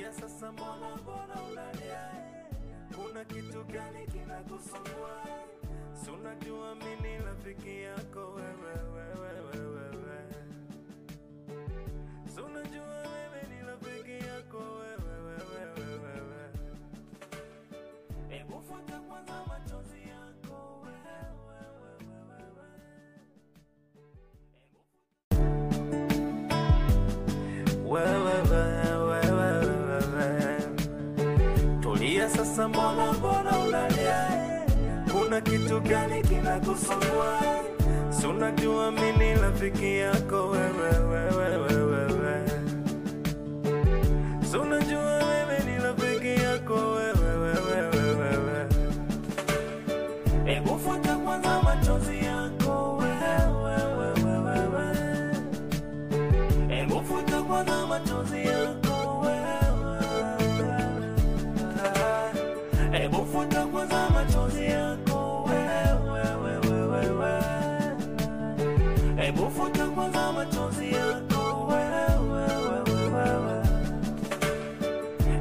Tulia sasa, mbona unalia? Kuna kitu gani kinakusumbua? Si unajua mimi ni rafiki yako wewe. Si unajua wewe ni rafiki yako wewe. Hebu futa kwanza machozi yako Tulia sasa, mbona unalia? Kuna kitu gani kinakusumbua? Si unajua mimi ni rafiki yako wewe. Si unajua wewe ni rafiki yako wewe. Hebu futa kwanza machozi yako wewe. Hebu futa kwanza machozi yako wewe. Hebu futa kwanza machozi yako wewe. Hebu futa kwanza machozi yako wewe.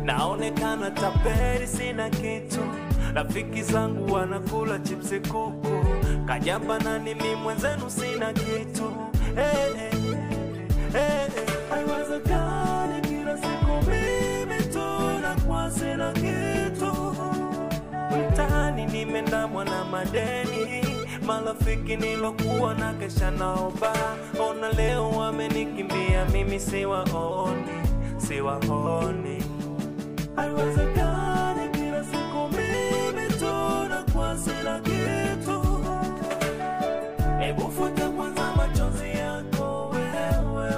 Naonekana taperi, sina kitu. Rafiki zangu wanakula chipsi kuku. Kajamba nani mimi mwenzenu sina kitu. Haiwezekani kila siku mimi tu nakuwa sina kitu. Mtaani nimendamwa na madeni. Marafiki nilokuwa na kesha naomba, ona leo wamenikimbia, mimi siwaoni. Haiwezekani kila siku mimi tu nakuwa sina kitu. Hebu futa kwanza machozi yako wewe.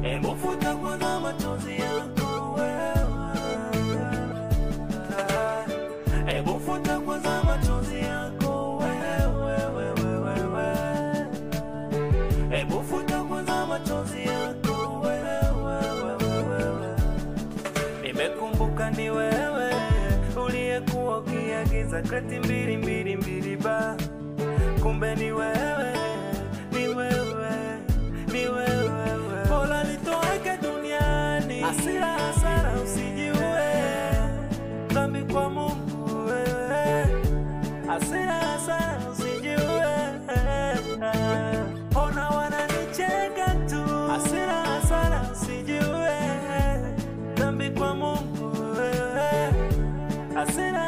Hebu futa kwanza machozi yako wewe. Hebu futa kwanza machozi yako wewe. Hebu futa kwanza machozi yako wewe. Nimekumbuka ni wewe uliyekuwa ukiagiza kreti mbili ba. Kumbe ni wewe. Bora nitoweke duniani, hasara usijiue. Dhambi kwa Mungu wewe, hasara usijiue. Ona wananicheka tu, hasara usijiue. Dhambi kwa Mungu wewe, hasara